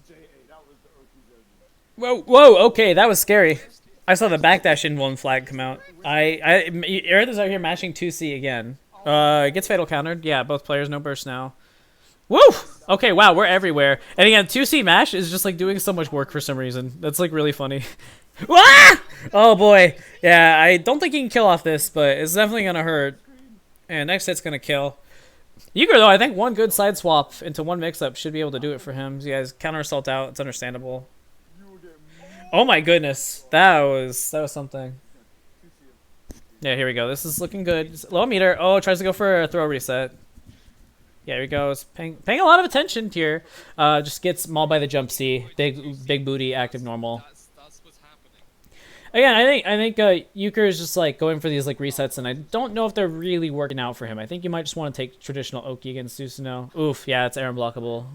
Whoa, okay, that was scary. I saw the backdash in one flag come out. Aerith is out here mashing 2C again. Gets fatal countered. Yeah, both players, no burst now. Woo! Okay, wow, we're everywhere. And again, 2C mash is just like doing so much work for some reason. That's like really funny. Ah! Oh boy. Yeah, I don't think he can kill off this, but it's definitely gonna hurt. And next hit's gonna kill. Euchre though, I think one good side swap into one mix-up should be able to do it for him. So you guys counter assault out. It's understandable. Oh my goodness, that was something. Yeah, here we go. This is looking good. Low meter. Oh, tries to go for a throw reset. Yeah, here he goes. Paying a lot of attention here. Just gets mauled by the jump C. Big booty, active normal. That's what's happening. Again, I think Euchre is just like going for these like resets, and I don't know if they're really working out for him. I think you might just want to take traditional Oki against Susanoo. Oof, yeah, it's air unblockable.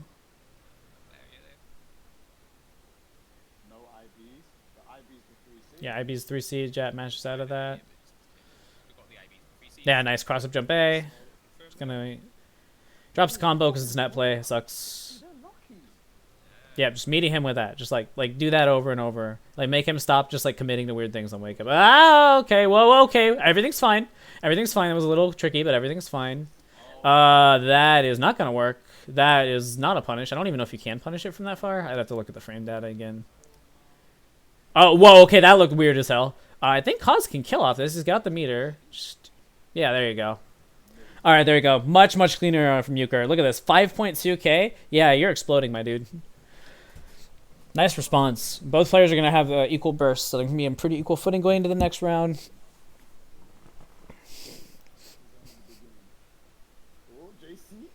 No IBs. The IBs for 3C. Yeah, IB's 3C. Jet mashes out of that. Yeah, nice cross up jump A. Just gonna drops the combo because it's net play. Sucks. Yeah, just meeting him with that. Just like do that over and over. Like make him stop just like committing to weird things on wake up. Ah, okay. Whoa, okay. Everything's fine. Everything's fine. It was a little tricky, but everything's fine. That is not gonna work. That is not a punish. I don't even know if you can punish it from that far. I'd have to look at the frame data again. Oh, whoa, okay, that looked weird as hell. I think Cause can kill off this. He's got the meter. Just, yeah, there you go. All right, there you go. Much, much cleaner from Euchre. Look at this. 5.2k. Yeah, you're exploding, my dude. Nice response. Both players are going to have equal bursts, so they're going to be in pretty equal footing going into the next round. Oh, JC.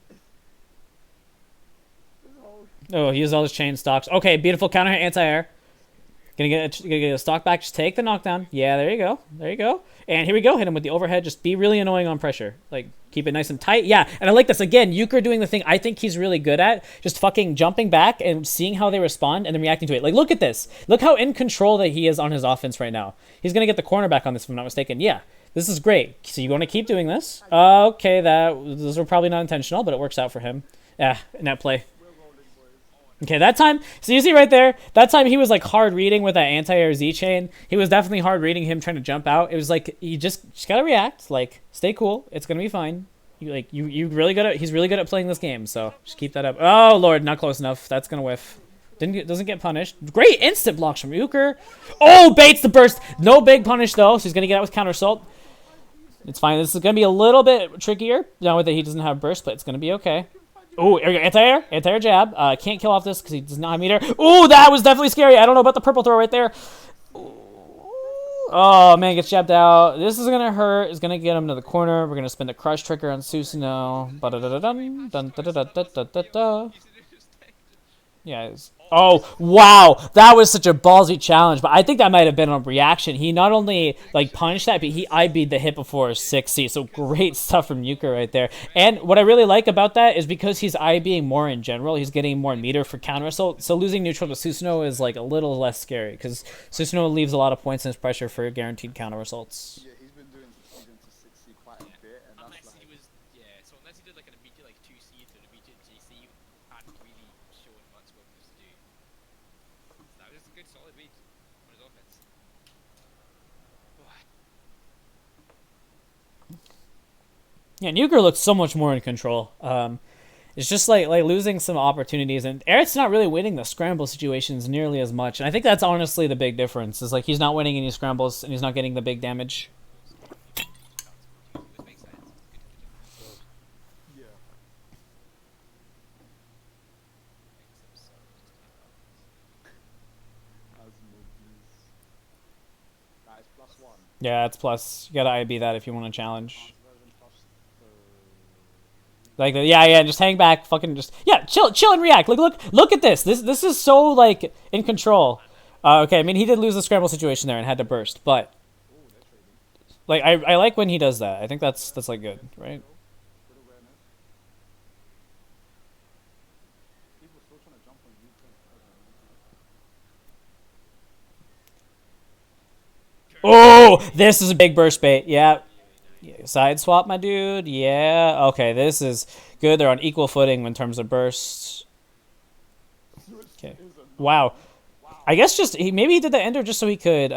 Oh, he used all his chain stocks. Okay, beautiful counter hit anti-air. Gonna get a stock back. Just take the knockdown. Yeah, there you go. There you go. And here we go. Hit him with the overhead. Just be really annoying on pressure. Like, keep it nice and tight. Yeah, and I like this. Again, Euchre doing the thing I think he's really good at. Just fucking jumping back and seeing how they respond and then reacting to it. Like, look at this. Look how in control that he is on his offense right now. He's gonna get the corner back on this if I'm not mistaken. Yeah, this is great. So you want to keep doing this? Okay, those were probably not intentional, but it works out for him. Yeah, net play. Okay, that time, so you see right there, that time he was like hard reading with that anti-air Z chain. He was definitely hard reading him trying to jump out. It was like, you just gotta react, like, stay cool, it's gonna be fine. You really good at, he's really good at playing this game, so just keep that up. Oh lord, not close enough, that's gonna whiff. Doesn't get punished. Great instant blocks from Euchre. Oh, baits the burst. No big punish though, so he's gonna get out with counter assault. It's fine, this is gonna be a little bit trickier, now that he doesn't have burst, but it's gonna be okay. Oh, anti-air jab. Can't kill off this because he does not have meter. Oh, that was definitely scary. I don't know about the purple throw right there. Ooh. Oh, man, gets jabbed out. This is going to hurt. It's going to get him to the corner. We're going to spin the crush trigger on Susanoo. Yeah. Oh, wow. That was such a ballsy challenge, but I think that might have been a reaction. He not only like punished that, but he IB'd the hit before 6C. So great stuff from Euchre right there. And what I really like about that is because he's IBing more in general, he's getting more meter for counter assault. So losing neutral to Susanoo is like a little less scary because Susanoo leaves a lot of points in his pressure for guaranteed counter assaults. Yeah, he's been doing even to 6C quite a bit, and that's Unless he like... was, so unless he did like an immediate like 2C to an immediate GC, you hadn't really shown much what he was to do. So that was a good solid read on his offense. Yeah, and Euchre looks so much more in control. It's just like losing some opportunities, and Eric's not really winning the scramble situations nearly as much. And I think that's honestly the big difference. Is like he's not winning any scrambles, and he's not getting the big damage. Which makes sense. Yeah. That is +1. Yeah, it's plus. You gotta IB that if you want to challenge. Like, yeah, just hang back, fucking just, yeah, chill and react. Look at this. This is so, like, in control. Okay, I mean, he did lose the scramble situation there and had to burst, but, like, I like when he does that. I think that's like, good, right? Oh, this is a big burst bait, yeah. Side swap, my dude. Yeah. Okay, this is good. They're on equal footing in terms of bursts. Okay. Wow. I guess just maybe he did the ender just so he could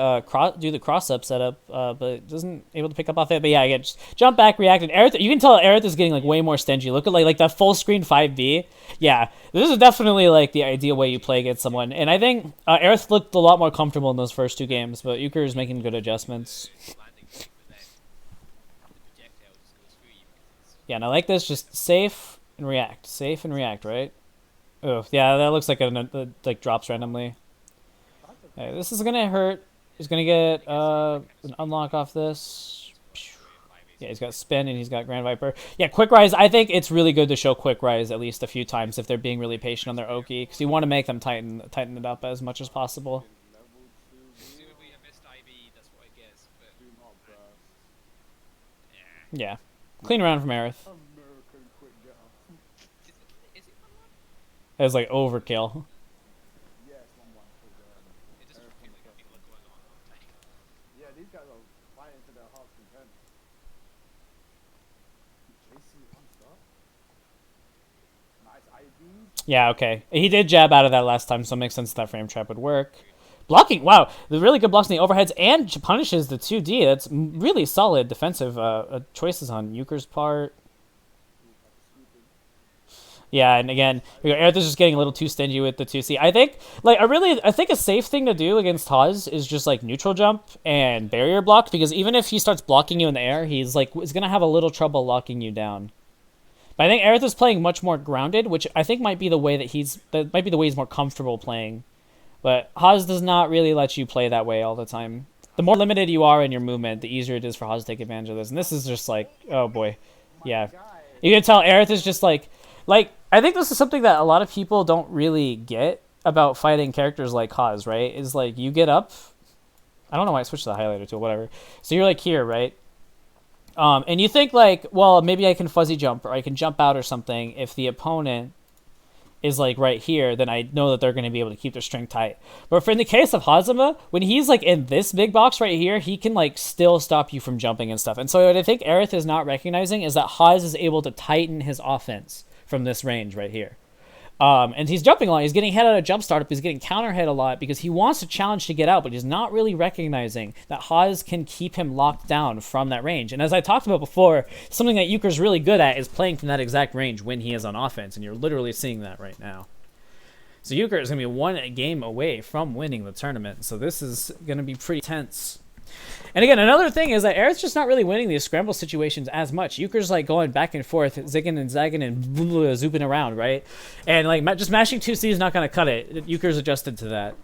do the cross up setup, but doesn't able to pick up off it. But yeah, again, just jump back, reacted. Aerith, you can tell Aerith is getting like way more stingy. Look at like that full screen 5B. Yeah, this is definitely like the ideal way you play against someone. And I think Aerith looked a lot more comfortable in those first 2 games, but Euchre is making good adjustments. Yeah, and I like this. Just safe and react. Safe and react, right? Oh, yeah, that looks like it like drops randomly. Okay, this is gonna hurt. He's gonna get an unlock off this. Yeah, he's got spin and he's got Grand Viper. Yeah, quick rise. I think it's really good to show quick rise at least a few times if they're being really patient on their Oki, because you want to make them tighten it up as much as possible. Yeah. Clean round from Aerith. It was like overkill. Yeah, these guys are fighting to their heart's content. JC 1 star. Nice IVs. Yeah, okay. He did jab out of that last time, so it makes sense that frame trap would work. Blocking, wow, the really good blocks in the overheads and punishes the 2D. That's really solid defensive choices on Euchre's part. Yeah, and again, Aerith is just getting a little too stingy with the 2C. I think, like, I think a safe thing to do against Haas is just, like, neutral jump and barrier block, because even if he starts blocking you in the air, he's, like, is going to have a little trouble locking you down. But I think Aerith is playing much more grounded, which I think might be the way he's more comfortable playing. But Haas does not really let you play that way all the time. The more limited you are in your movement, the easier it is for Haas to take advantage of this. And this is just like, oh boy. Yeah. You can tell Aerith is just like, I think this is something that a lot of people don't really get about fighting characters like Haas, right? Is like, you get up. I don't know why I switched to the highlighter tool, whatever. So you're like here, right? And you think like, well, maybe I can fuzzy jump or I can jump out or something if the opponent is like right here, then I know that they're going to be able to keep their string tight. But for in the case of Hazama, when he's like in this big box right here, he can like still stop you from jumping and stuff. And so what I think Aerith is not recognizing is that Haz is able to tighten his offense from this range right here. And he's jumping a lot. He's getting hit at a jump startup. He's getting counter hit a lot because he wants to challenge to get out, but he's not really recognizing that Haz can keep him locked down from that range. And as I talked about before, something that Euchre's really good at is playing from that exact range when he is on offense, and you're literally seeing that right now. So Euchre is going to be one game away from winning the tournament, so this is going to be pretty tense. And again, another thing is that Aerith's just not really winning these scramble situations as much. Euchre's like going back and forth, zigging and zagging and zooping around, right? And like just mashing 2C is not going to cut it. Euchre's adjusted to that.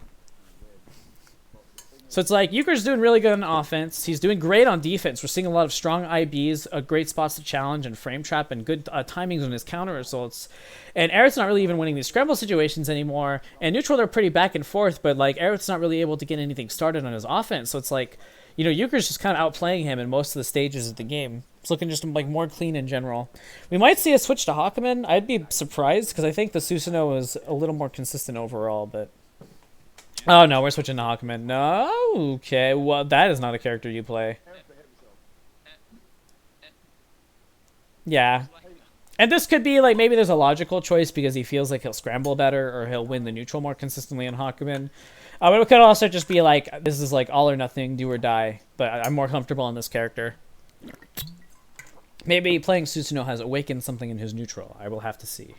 So it's like Euchre's doing really good on offense. He's doing great on defense. We're seeing a lot of strong IBs, great spots to challenge and frame trap, and good timings on his counter results. And Aerith's not really even winning these scramble situations anymore. And neutral, they're pretty back and forth, but like Aerith's not really able to get anything started on his offense. So it's like, you know, Euchre's just kind of outplaying him in most of the stages of the game. It's looking just like more clean in general. We might see a switch to Hakumen. I'd be surprised because I think the Susanoo is a little more consistent overall, but... Oh, no, we're switching to Hakumen. No? Okay, well, that is not a character you play. Yeah. And this could be, like, maybe there's a logical choice because he feels like he'll scramble better or he'll win the neutral more consistently in Hakumen. But it could also just be, like, this is, like, all or nothing, do or die. But I'm more comfortable on this character. Maybe playing Susanoo has awakened something in his neutral. I will have to see.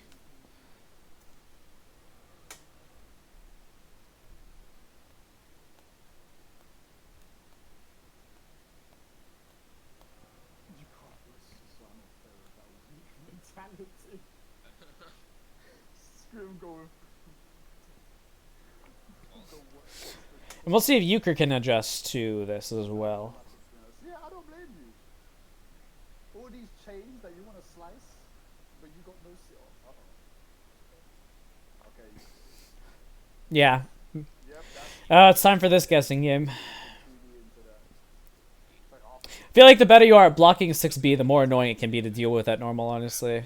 And we'll see if Euchre can adjust to this as well. Yeah, I don't blame you. All these chains that you want to slice, but you got no seal. Okay. Yeah. Yep, It's time for this guessing game. I feel like the better you are at blocking 6B, the more annoying it can be to deal with at normal, honestly.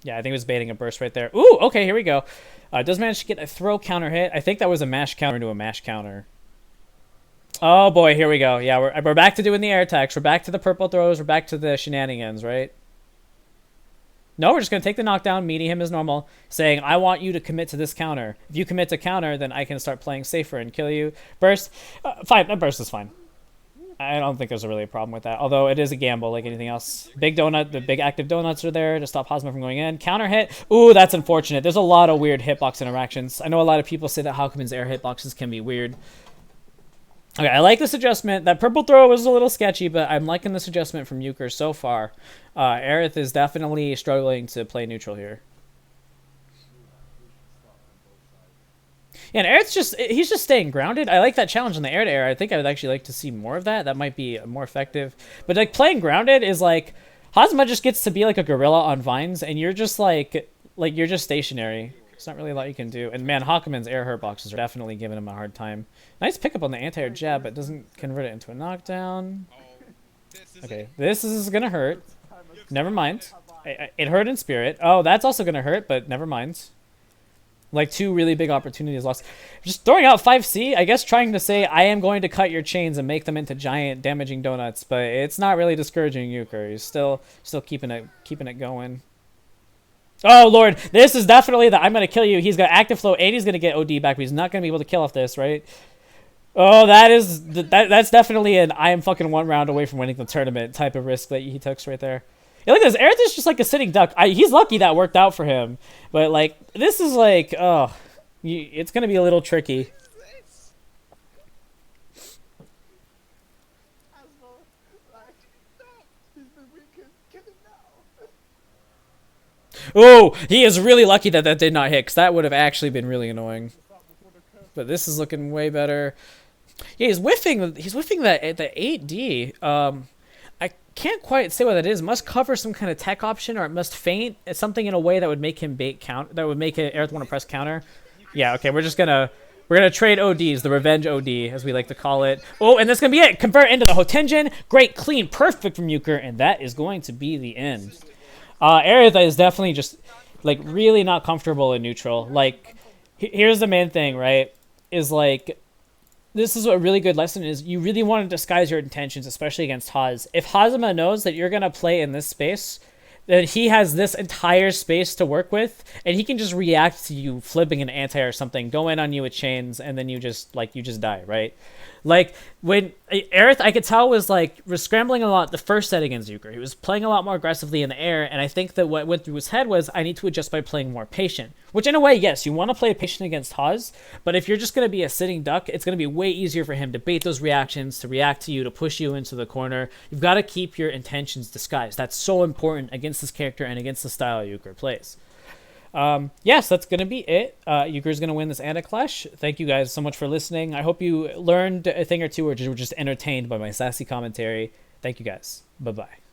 Yeah, I think it was baiting a burst right there. Ooh, okay, here we go. Does manage to get a throw counter hit. I think that was a mash counter into a mash counter. Oh boy, here we go. Yeah, we're back to doing the air attacks. We're back to the purple throws. We're back to the shenanigans, right? No, we're just going to take the knockdown, meeting him as normal, saying, I want you to commit to this counter. If you commit to counter, then I can start playing safer and kill you. Burst. Fine, that burst is fine. I don't think there's really a problem with that, although it is a gamble like anything else. Big donut, the big active donuts are there to stop Hazama from going in. Counter hit. Ooh, that's unfortunate. There's a lot of weird hitbox interactions. I know a lot of people say that Hakumen's air hitboxes can be weird. Okay, I like this adjustment. That purple throw was a little sketchy, but I'm liking this adjustment from Euchre so far. Aerith is definitely struggling to play neutral here. Yeah, and Aerith's he's just staying grounded. I like that challenge in the air-to-air. I think I would actually like to see more of that. That might be more effective. But like playing grounded is like, Hazama just gets to be like a gorilla on vines, and you're just like you're just stationary. There's not really a lot you can do. And man, Hakumen's air hurt boxes are definitely giving him a hard time. Nice pickup on the anti-air jab, but doesn't convert it into a knockdown. Okay, this is gonna hurt. Never mind. It hurt in spirit. Oh, that's also gonna hurt, but never mind. Like two really big opportunities lost. Just throwing out 5C, I guess trying to say I am going to cut your chains and make them into giant damaging donuts, but it's not really discouraging Euchre. He's still keeping it going. Oh lord, this is definitely the I'm gonna kill you. He's got active flow and he's gonna get OD back, but he's not gonna be able to kill off this, right? Oh, that's definitely an I am fucking 1 round away from winning the tournament type of risk that he took right there. Yeah, look at this. Aerith is just like a sitting duck. He's lucky that worked out for him, but like this is like it's gonna be a little tricky. Asmo, like, no, he's been weakened. Kill him now. Oh, he is really lucky that that did not hit, because that would have actually been really annoying. But this is looking way better. Yeah, he's whiffing. He's whiffing the 8D. I can't quite say what that is. Must cover some kind of tech option, or it must feint. It's something in a way that would make him bait count. That would make Aerith want to press counter. Yeah. Okay. We're gonna trade ODs, the revenge OD, as we like to call it. Oh, and that's gonna be it. Convert into the Hotenjin. Great, clean, perfect from Euchre, and that is going to be the end. Aerith is definitely just like really not comfortable in neutral. Like, here's the main thing, right? Is like, this is a really good lesson is you really want to disguise your intentions, especially against Haz. If Hazama knows that you're going to play in this space, then he has this entire space to work with, and he can just react to you flipping an anti or something, go in on you with chains, and then you just die, right? Like, when Aerith, I could tell, was scrambling a lot the first set against Euchre. He was playing a lot more aggressively in the air, and I think that what went through his head was, I need to adjust by playing more patient. Which, in a way, yes, you want to play patient against Haz, but if you're just going to be a sitting duck, it's going to be way easier for him to bait those reactions, to react to you, to push you into the corner. You've got to keep your intentions disguised. That's so important against this character and against the style Euchre plays. Yes, that's going to be it. Euchre's going to win this Aniclash. Thank you guys so much for listening. I hope you learned a thing or two or were just entertained by my sassy commentary. Thank you guys. Bye-bye.